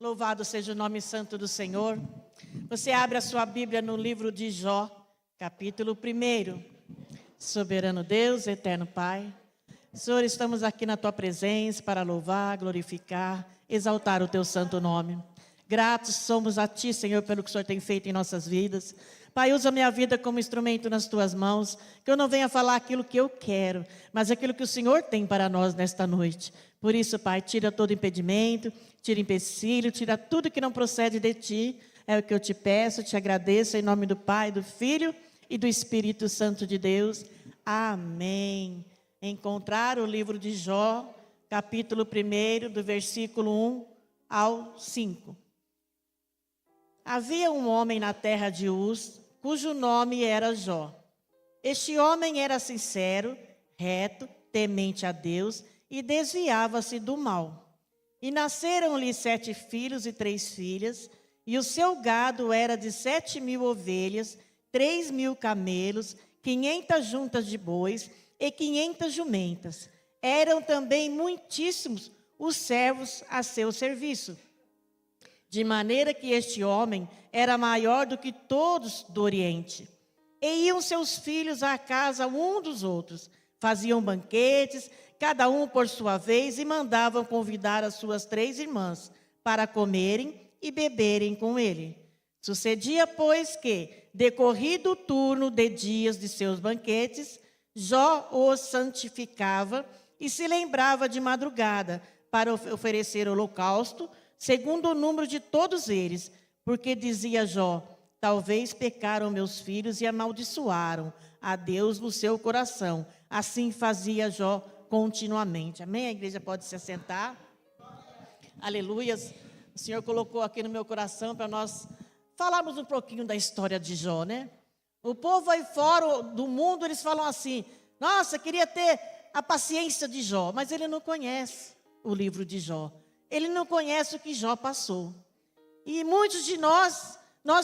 Louvado seja o nome santo do Senhor. Você abre a sua Bíblia no livro de Jó, capítulo 1. Soberano Deus, eterno Pai, Senhor, estamos aqui na Tua presença para louvar, glorificar, exaltar o Teu santo nome. Gratos somos a Ti, Senhor, pelo que o Senhor tem feito em nossas vidas. Pai, usa minha vida como instrumento nas Tuas mãos, que eu não venha falar aquilo que eu quero, mas aquilo que o Senhor tem para nós nesta noite. Por isso, Pai, tira todo impedimento, tira empecilho, tira tudo que não procede de Ti. É o que eu te peço, te agradeço, em nome do Pai, do Filho e do Espírito Santo de Deus. Amém. Encontrar o livro de Jó, capítulo 1, do versículo 1 ao 5. Havia um homem na terra de Uz, cujo nome era Jó. Este homem era sincero, reto, temente a Deus e desviava-se do mal. E nasceram-lhe 7 filhos e 3 filhas, e o seu gado era de 7.000 ovelhas, 3.000 camelos, 500 juntas de bois e 500 jumentas. Eram também muitíssimos os servos a seu serviço. De maneira que este homem era maior do que todos do Oriente. E iam seus filhos à casa um dos outros, faziam banquetes, cada um por sua vez, e mandavam convidar as suas 3 irmãs para comerem e beberem com ele. Sucedia, pois, que, decorrido o turno de dias de seus banquetes, Jó os santificava e se lembrava de madrugada para oferecer holocausto, segundo o número de todos eles, porque dizia Jó: talvez pecaram meus filhos e amaldiçoaram a Deus no seu coração. Assim fazia Jó continuamente. Amém? A igreja pode se assentar. Aleluias. O Senhor colocou aqui no meu coração para nós falarmos um pouquinho da história de Jó, né? O povo aí fora do mundo, eles falam assim: nossa, queria ter a paciência de Jó, mas ele não conhece o livro de Jó. Ele não conhece o que Jó passou. E muitos de nós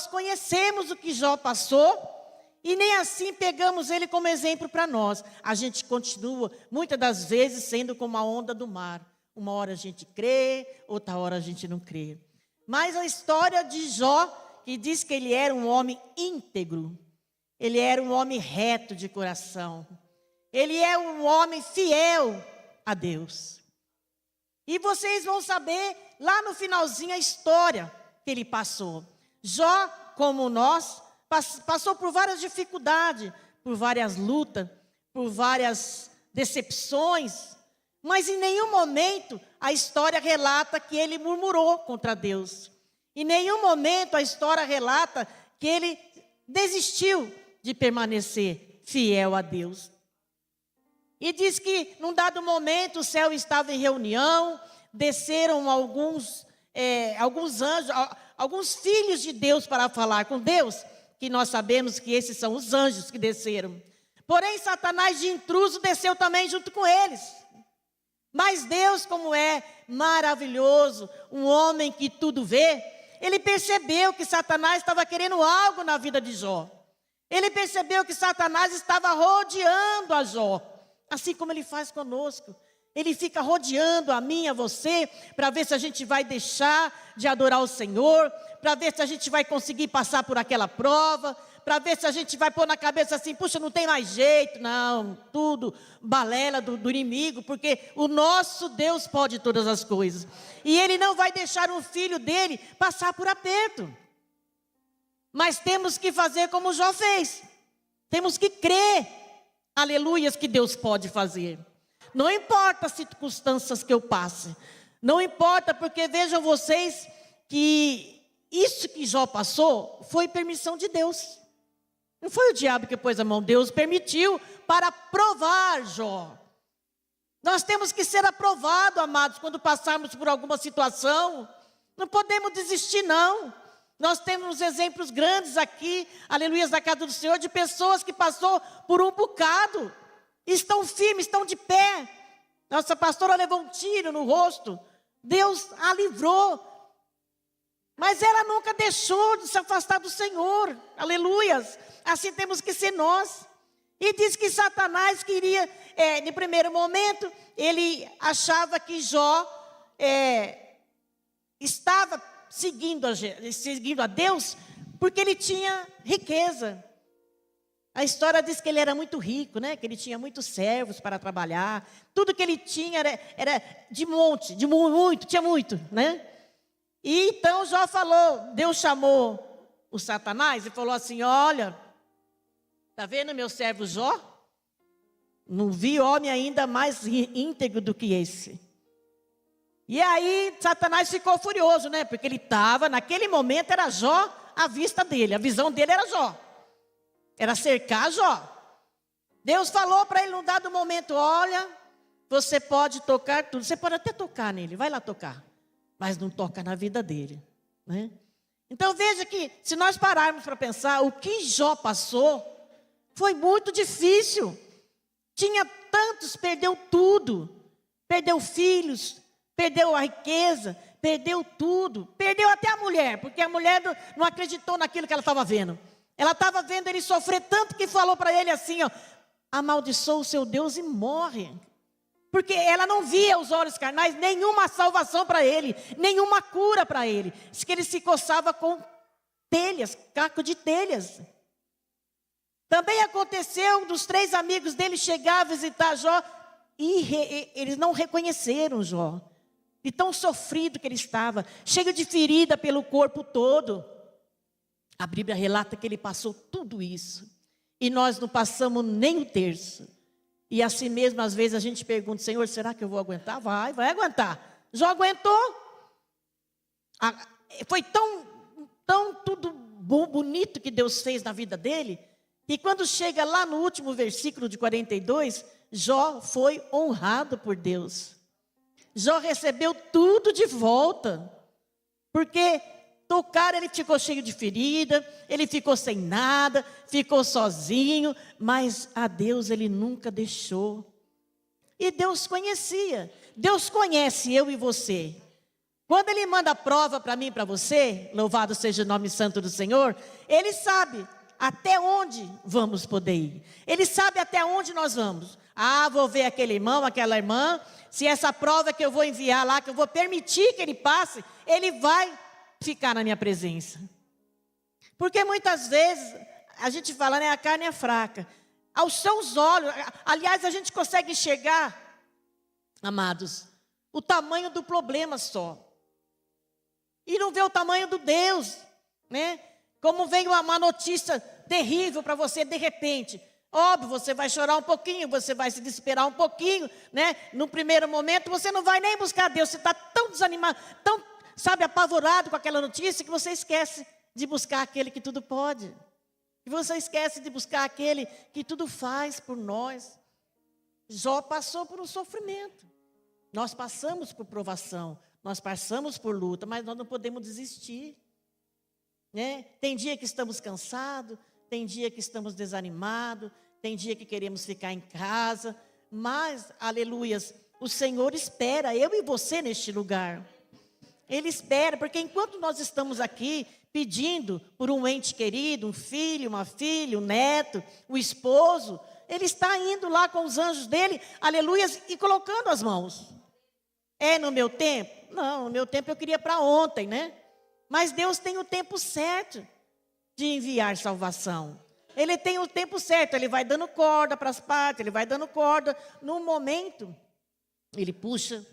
conhecemos o que Jó passou e nem assim pegamos ele como exemplo para nós. A gente continua, muitas das vezes, sendo como a onda do mar. Uma hora a gente crê, outra hora a gente não crê. Mas a história de Jó, que diz que ele era um homem íntegro, ele era um homem reto de coração, ele é um homem fiel a Deus. E vocês vão saber lá no finalzinho a história que ele passou. Jó, como nós, passou por várias dificuldades, por várias lutas, por várias decepções, mas em nenhum momento a história relata que ele murmurou contra Deus. Em nenhum momento a história relata que ele desistiu de permanecer fiel a Deus. E diz que, num dado momento, o céu estava em reunião, desceram alguns anjos, alguns filhos de Deus para falar com Deus, que nós sabemos que esses são os anjos que desceram. Porém, Satanás de intruso desceu também junto com eles. Mas Deus, como é maravilhoso, um homem que tudo vê, ele percebeu que Satanás estava querendo algo na vida de Jó. Ele percebeu que Satanás estava rodeando a Jó. Assim como ele faz conosco. Ele fica rodeando a mim, a você, para ver se a gente vai deixar de adorar o Senhor, para ver se a gente vai conseguir passar por aquela prova, para ver se a gente vai pôr na cabeça assim: puxa, não tem mais jeito. Não, tudo balela do inimigo, porque o nosso Deus pode todas as coisas. E Ele não vai deixar um filho dele passar por aperto. Mas temos que fazer como Jó fez. Temos que crer. Aleluias, que Deus pode fazer. Não importa as circunstâncias que eu passe. Não importa, porque vejam vocês que isso que Jó passou foi permissão de Deus. Não foi o diabo que pôs a mão. Deus permitiu para provar Jó. Nós temos que ser aprovados, amados, quando passarmos por alguma situação. Não podemos desistir, não. Nós temos exemplos grandes aqui, aleluias, da casa do Senhor, de pessoas que passou por um bocado, estão firmes, estão de pé. Nossa pastora levou um tiro no rosto, Deus a livrou, mas ela nunca deixou de se afastar do Senhor, aleluias. Assim temos que ser nós. E diz que Satanás queria, no primeiro momento, ele achava que Jó estava seguindo a Deus porque ele tinha riqueza. A história diz que ele era muito rico, né? Que ele tinha muitos servos para trabalhar. Tudo que ele tinha era de monte, de muito, tinha muito, né? E então Jó falou, Deus chamou o Satanás e falou assim: olha, está vendo meu servo Jó? Não vi homem ainda mais íntegro do que esse. E aí Satanás ficou furioso, né? Porque ele estava, naquele momento era Jó à vista dele, a visão dele era Jó. Era cercar Jó. Deus falou para ele num dado momento: olha, você pode tocar tudo, você pode até tocar nele, vai lá tocar, mas não toca na vida dele, né? Então veja que, se nós pararmos para pensar, o que Jó passou foi muito difícil. Tinha tantos, perdeu tudo, perdeu filhos, perdeu a riqueza, perdeu tudo, perdeu até a mulher, porque a mulher não acreditou naquilo que ela estava vendo. Ela estava vendo ele sofrer tanto que falou para ele assim, ó: amaldiçoa o seu Deus e morre. Porque ela não via aos olhos carnais nenhuma salvação para ele, nenhuma cura para ele. Diz que ele se coçava com telhas, caco de telhas. Também aconteceu dos 3 amigos dele chegar a visitar Jó e eles não reconheceram Jó. De tão sofrido que ele estava, cheio de ferida pelo corpo todo. A Bíblia relata que ele passou tudo isso. E nós não passamos nem um terço. E assim mesmo, às vezes a gente pergunta: Senhor, será que eu vou aguentar? Vai aguentar. Jó aguentou. Foi tão tudo bom, bonito que Deus fez na vida dele. E quando chega lá no último versículo de 42, Jó foi honrado por Deus. Jó recebeu tudo de volta. Porque ele ficou cheio de ferida, ele ficou sem nada, ficou sozinho, mas a Deus ele nunca deixou. E Deus conhecia. Deus conhece eu e você. Quando ele manda a prova para mim e para você, louvado seja o nome santo do Senhor, ele sabe até onde vamos poder ir. Ele sabe até onde nós vamos. Vou ver aquele irmão, aquela irmã. Se essa prova que eu vou enviar lá, que eu vou permitir que ele passe, ele vai ficar na minha presença. Porque muitas vezes a gente fala, né, a carne é fraca. Aos seus olhos, aliás, a gente consegue enxergar, amados, o tamanho do problema só. E não vê o tamanho do Deus, né? Como vem uma notícia terrível para você de repente. Óbvio, você vai chorar um pouquinho, você vai se desesperar um pouquinho, né? No primeiro momento você não vai nem buscar Deus, você está tão desanimado, tão, apavorado com aquela notícia, que você esquece de buscar aquele que tudo pode. E você esquece de buscar aquele que tudo faz por nós. Jó passou por um sofrimento. Nós passamos por provação, nós passamos por luta, mas nós não podemos desistir. Né? Tem dia que estamos cansados, tem dia que estamos desanimados, tem dia que queremos ficar em casa, mas, aleluias, o Senhor espera eu e você neste lugar. Ele espera, porque enquanto nós estamos aqui pedindo por um ente querido, um filho, uma filha, um neto, um esposo, Ele está indo lá com os anjos dele, aleluias, e colocando as mãos. É no meu tempo? Não, no meu tempo eu queria para ontem, né? Mas Deus tem o tempo certo de enviar salvação. Ele tem o tempo certo, Ele vai dando corda para as partes, Ele vai dando corda. No momento, Ele puxa,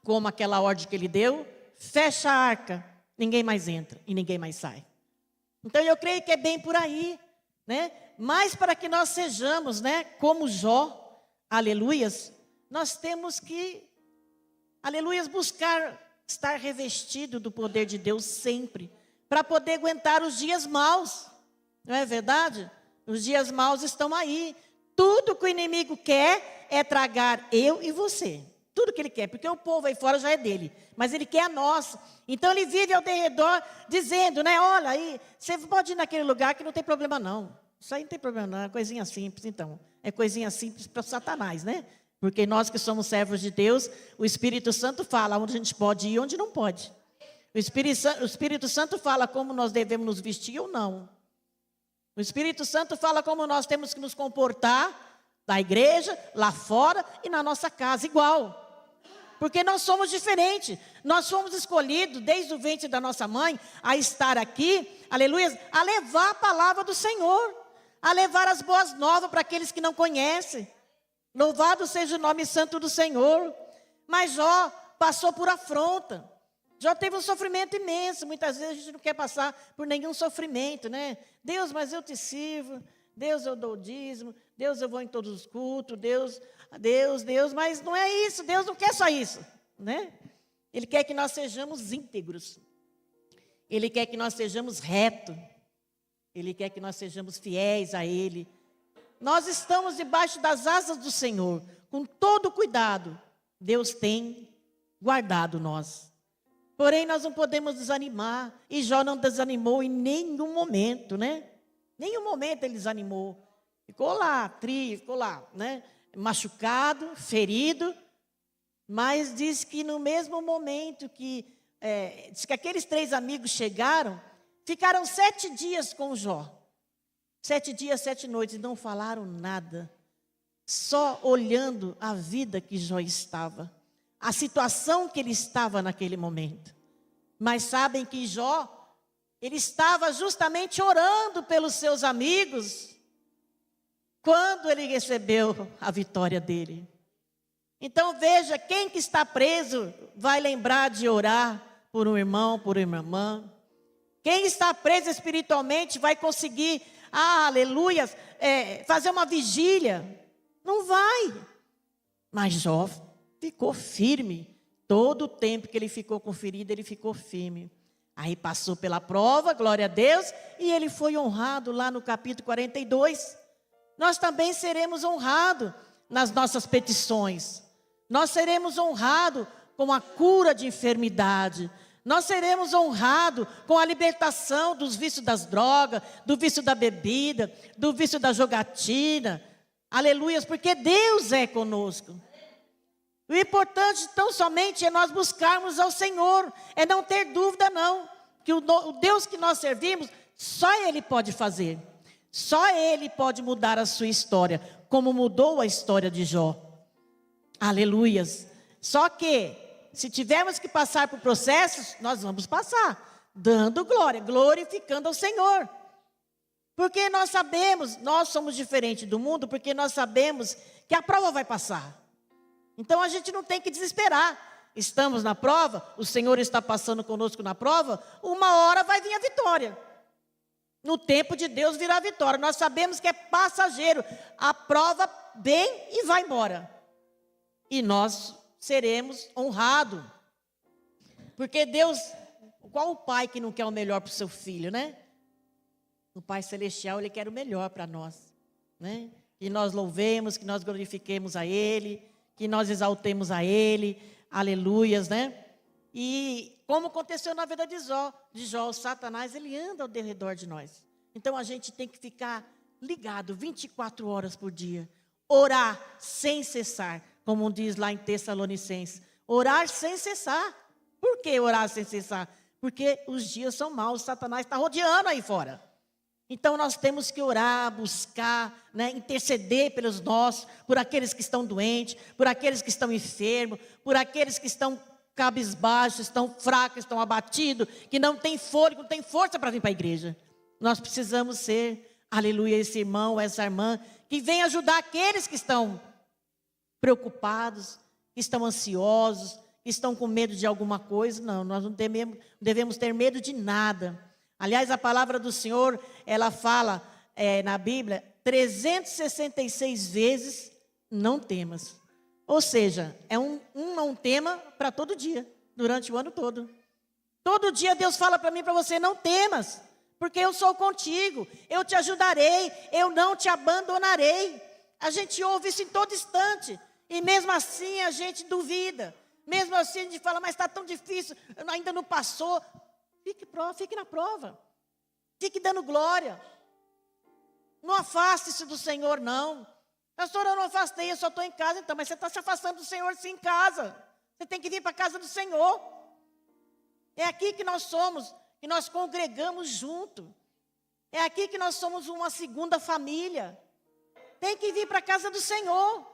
como aquela ordem que Ele deu, fecha a arca, ninguém mais entra e ninguém mais sai. Então eu creio que é bem por aí, né? Mas para que nós sejamos, né, como Jó, aleluias, nós temos que, aleluias, buscar estar revestido do poder de Deus sempre, para poder aguentar os dias maus, não é verdade? Os dias maus estão aí. Tudo que o inimigo quer é tragar eu e você. Tudo que ele quer, porque o povo aí fora já é dele, mas ele quer a nossa. Então ele vive ao redor dizendo, né, olha aí, você pode ir naquele lugar que não tem problema não. Isso aí não tem problema não, é coisinha simples então. É coisinha simples para Satanás, né? Porque nós que somos servos de Deus, o Espírito Santo fala onde a gente pode ir e onde não pode. O Espírito Santo fala como nós devemos nos vestir ou não. O Espírito Santo fala como nós temos que nos comportar na igreja, lá fora e na nossa casa, igual. porque nós somos diferentes. Nós fomos escolhidos desde o ventre da nossa mãe a estar aqui, aleluia, a levar a palavra do Senhor, a levar as boas novas para aqueles que não conhecem. Louvado seja o nome santo do Senhor. Mas Jó passou por afronta. Jó teve um sofrimento imenso. Muitas vezes a gente não quer passar por nenhum sofrimento, né? Deus, mas eu te sirvo. Deus, eu dou o dízimo. Deus, eu vou em todos os cultos. Deus, mas não é isso. Deus não quer só isso, né? Ele quer que nós sejamos íntegros. Ele quer que nós sejamos retos. Ele quer que nós sejamos fiéis a Ele. Nós estamos debaixo das asas do Senhor, com todo cuidado. Deus tem guardado nós. Porém, nós não podemos desanimar. E Jó não desanimou em nenhum momento, né? Nenhum momento ele desanimou. Ficou lá, ficou lá, né? Machucado, ferido. Mas diz que no mesmo momento diz que aqueles 3 amigos chegaram, ficaram 7 dias com Jó. 7 dias, 7 noites, e não falaram nada. Só olhando a vida que Jó estava. A situação que ele estava naquele momento. Mas sabem que Jó, ele estava justamente orando pelos seus amigos, quando ele recebeu a vitória dele. Então veja, quem que está preso vai lembrar de orar por um irmão, por uma irmã. Quem está preso espiritualmente vai conseguir, aleluia, fazer uma vigília. Não vai. Mas Jó ficou firme. Todo o tempo que ele ficou com ferida, ele ficou firme. Aí passou pela prova, glória a Deus, e ele foi honrado lá no capítulo 42. Nós também seremos honrados nas nossas petições. Nós seremos honrados com a cura de enfermidade. Nós seremos honrados com a libertação dos vícios das drogas, do vício da bebida, do vício da jogatina. Aleluias, porque Deus é conosco. O importante, tão somente, é nós buscarmos ao Senhor. É não ter dúvida, não. Que o Deus que nós servimos, só Ele pode fazer. Só Ele pode mudar a sua história, como mudou a história de Jó. Aleluias. Só que, se tivermos que passar por processos, nós vamos passar. Dando glória, glorificando ao Senhor. Porque nós sabemos, nós somos diferentes do mundo, porque nós sabemos que a prova vai passar. Então a gente não tem que desesperar. Estamos na prova, o Senhor está passando conosco na prova, uma hora vai vir a vitória. No tempo de Deus virá a vitória. Nós sabemos que é passageiro. A prova vem e vai embora. E nós seremos honrados. Porque Deus, qual o pai que não quer o melhor para o seu filho, né? O Pai Celestial, Ele quer o melhor para nós, né? Que nós louvemos, que nós glorifiquemos a Ele, que nós exaltemos a Ele, aleluias, né? E como aconteceu na vida de Jó, o Satanás, ele anda ao redor de nós. Então a gente tem que ficar ligado 24 horas por dia, orar sem cessar, como diz lá em Tessalonicenses, orar sem cessar. Por que orar sem cessar? Porque os dias são maus, Satanás está rodeando aí fora. Então nós temos que orar, buscar, né, interceder pelos nossos, por aqueles que estão doentes, por aqueles que estão enfermos, por aqueles que estão cabisbaixos, estão fracos, estão abatidos, que não têm fôlego, não têm força para vir para a igreja. Nós precisamos ser, aleluia, esse irmão, essa irmã, que vem ajudar aqueles que estão preocupados, que estão ansiosos, que estão com medo de alguma coisa. Não, nós não devemos ter medo de nada. Aliás, a palavra do Senhor, ela fala na Bíblia, 366 vezes, não temas. Ou seja, é um não tema para todo dia, durante o ano todo. Todo dia Deus fala para mim e para você, não temas, porque eu sou contigo, eu te ajudarei, eu não te abandonarei. A gente ouve isso em todo instante, e mesmo assim a gente duvida. Mesmo assim a gente fala, mas está tão difícil, ainda não passou. Fique na prova. Fique dando glória. Não afaste-se do Senhor, não. Pastora, eu não afastei, eu só estou em casa. Então, mas você está se afastando do Senhor sim em casa. Você tem que vir para a casa do Senhor. É aqui que nós somos, que nós congregamos junto. É aqui que nós somos uma segunda família. Tem que vir para a casa do Senhor.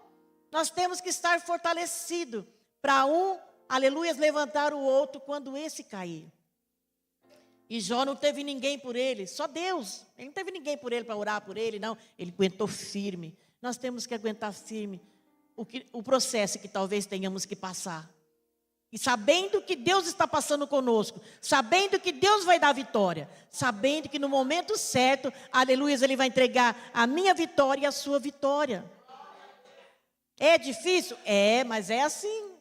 Nós temos que estar fortalecidos para um, aleluia, levantar o outro quando esse cair. E Jó não teve ninguém por ele, só Deus. Ele não teve ninguém por ele para orar por ele, não. Ele aguentou firme. Nós temos que aguentar firme o processo que talvez tenhamos que passar. E sabendo que Deus está passando conosco, sabendo que Deus vai dar vitória, sabendo que no momento certo, aleluia, Ele vai entregar a minha vitória e a sua vitória. É difícil? É, mas é assim.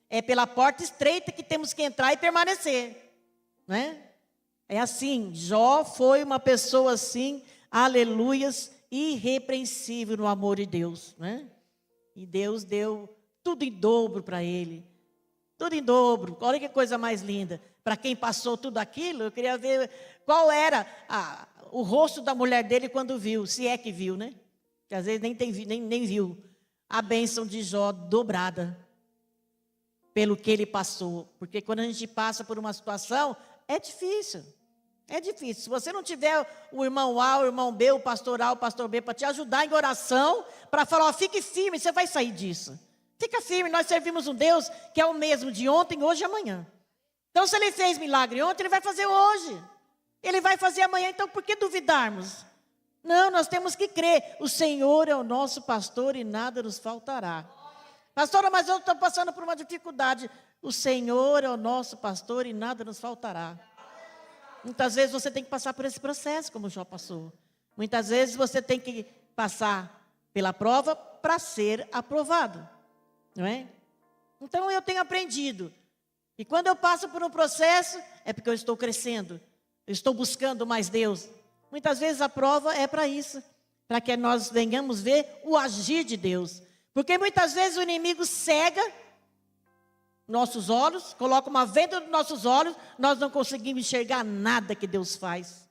É pela porta estreita que temos que entrar e permanecer, né? É assim. Jó foi uma pessoa assim, aleluias, irrepreensível no amor de Deus, né? E Deus deu tudo em dobro para ele. Tudo em dobro. Olha que coisa mais linda. Para quem passou tudo aquilo, eu queria ver qual era o rosto da mulher dele quando viu, se é que viu, né? Que às vezes nem viu a bênção de Jó dobrada pelo que ele passou. Porque quando a gente passa por uma situação, é difícil. É difícil. Se você não tiver o irmão A, o irmão B, o pastor A, o pastor B para te ajudar em oração, para falar, ó, fique firme, você vai sair disso. Fica firme, nós servimos um Deus que é o mesmo de ontem, hoje e amanhã. Então, se Ele fez milagre ontem, Ele vai fazer hoje. Ele vai fazer amanhã, então por que duvidarmos? Não, nós temos que crer. O Senhor é o nosso pastor e nada nos faltará. Pastora, mas eu estou passando por uma dificuldade. O Senhor é o nosso pastor e nada nos faltará. Muitas vezes você tem que passar por esse processo, como o Jó passou. Muitas vezes você tem que passar pela prova para ser aprovado. Não é? Então eu tenho aprendido. E quando eu passo por um processo, é porque eu estou crescendo. Eu estou buscando mais Deus. Muitas vezes a prova é para isso. Para que nós venhamos ver o agir de Deus. Porque muitas vezes o inimigo cega nossos olhos, coloca uma venda nos nossos olhos, nós não conseguimos enxergar nada que Deus faz.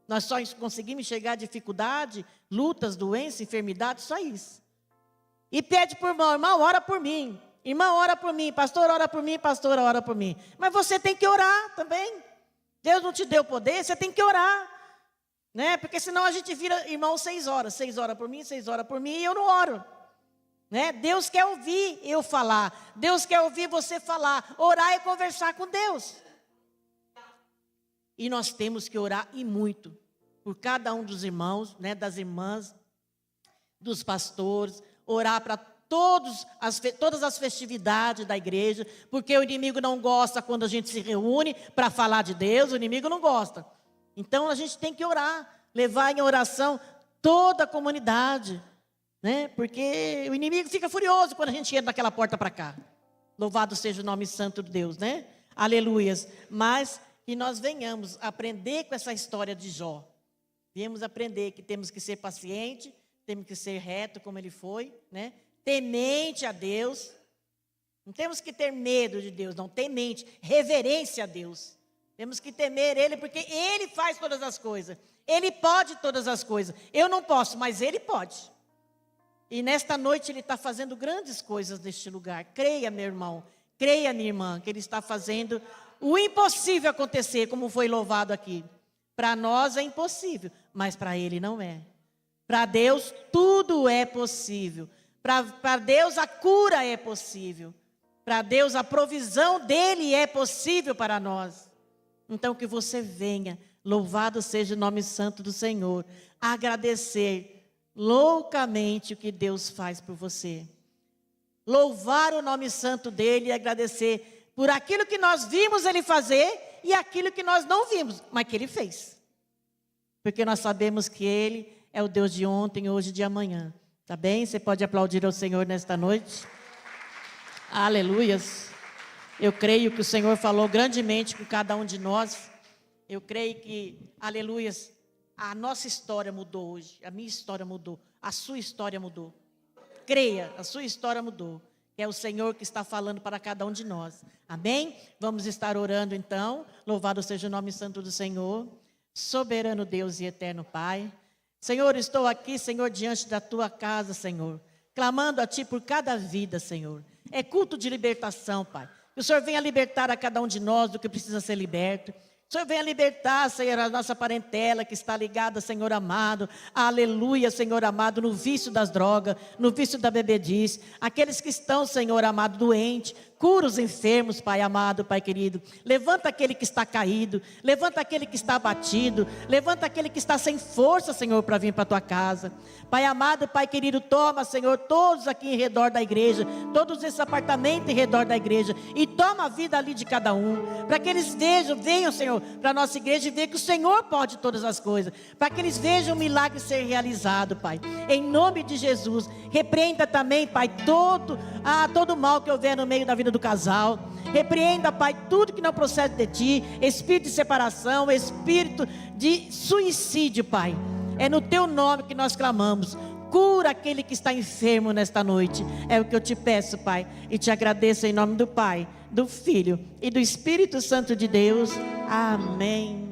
Nós só conseguimos enxergar dificuldade, lutas, doenças, enfermidades, só isso. E pede por irmão, irmão, ora por mim. Irmão, ora por mim. Pastor, ora por mim. Pastora, ora por mim. Mas você tem que orar também. Deus não te deu poder, você tem que orar. Né? Porque senão a gente vira irmão 6 horas. 6 horas por mim, 6 horas por mim e eu não oro. Né? Deus quer ouvir eu falar. Deus quer ouvir você falar. Orar é conversar com Deus. E nós temos que orar e muito. Por cada um dos irmãos, né? Das irmãs, dos pastores. Orar para todas as festividades da igreja, porque o inimigo não gosta quando a gente se reúne para falar de Deus, o inimigo não gosta. Então a gente tem que orar, levar em oração toda a comunidade, né? Porque o inimigo fica furioso quando a gente entra daquela porta para cá. Louvado seja o nome santo de Deus, né? Aleluias. Mas que nós venhamos aprender com essa história de Jó. Venhamos aprender que temos que ser pacientes, temos que ser reto como ele foi, né? Temente a Deus. Não temos que ter medo de Deus, não. Temente, reverência a Deus. Temos que temer Ele, porque Ele faz todas as coisas. Ele pode todas as coisas. Eu não posso, mas Ele pode. E nesta noite Ele está fazendo grandes coisas neste lugar. Creia, meu irmão, creia, minha irmã, que Ele está fazendo o impossível acontecer, como foi louvado aqui. Para nós é impossível, mas para Ele não é. Para Deus tudo é possível. Para Deus a cura é possível. Para Deus a provisão dEle é possível para nós. Então que você venha, louvado seja o nome santo do Senhor, agradecer loucamente o que Deus faz por você. Louvar o nome santo dEle e agradecer por aquilo que nós vimos Ele fazer e aquilo que nós não vimos, mas que Ele fez. Porque nós sabemos que Ele é o Deus de ontem, hoje e de amanhã. Tá bem? Você pode aplaudir ao Senhor nesta noite. Aleluias. Eu creio que o Senhor falou grandemente com cada um de nós. Eu creio que, aleluias, a nossa história mudou hoje. A minha história mudou. A sua história mudou. Creia, a sua história mudou. É o Senhor que está falando para cada um de nós. Amém? Vamos estar orando então. Louvado seja o nome santo do Senhor. Soberano Deus e eterno Pai. Senhor, estou aqui, Senhor, diante da Tua casa, Senhor, clamando a Ti por cada vida, Senhor. É culto de libertação, Pai. Que o Senhor venha libertar a cada um de nós do que precisa ser liberto. O Senhor venha libertar, Senhor, a nossa parentela que está ligada, Senhor amado. Aleluia, Senhor amado, no vício das drogas, no vício da bebedice. Aqueles que estão, Senhor amado, doentes. Cura os enfermos, Pai amado, Pai querido. Levanta aquele que está caído. Levanta aquele que está abatido. Levanta aquele que está sem força, Senhor, para vir para a tua casa. Pai amado, Pai querido, toma, Senhor, todos aqui em redor da igreja, todos esses apartamentos em redor da igreja, e toma a vida ali de cada um, para que eles venham, Senhor, para a nossa igreja e vejam que o Senhor pode todas as coisas, para que eles vejam o milagre ser realizado, Pai. Em nome de Jesus, repreenda também, Pai, todo mal que houver no meio da vida do casal. Repreenda, Pai, tudo que não procede de Ti, espírito de separação, espírito de suicídio, Pai. É no Teu nome que nós clamamos. Cura aquele que está enfermo nesta noite. É o que eu te peço, Pai, e te agradeço em nome do Pai, do Filho e do Espírito Santo de Deus. Amém.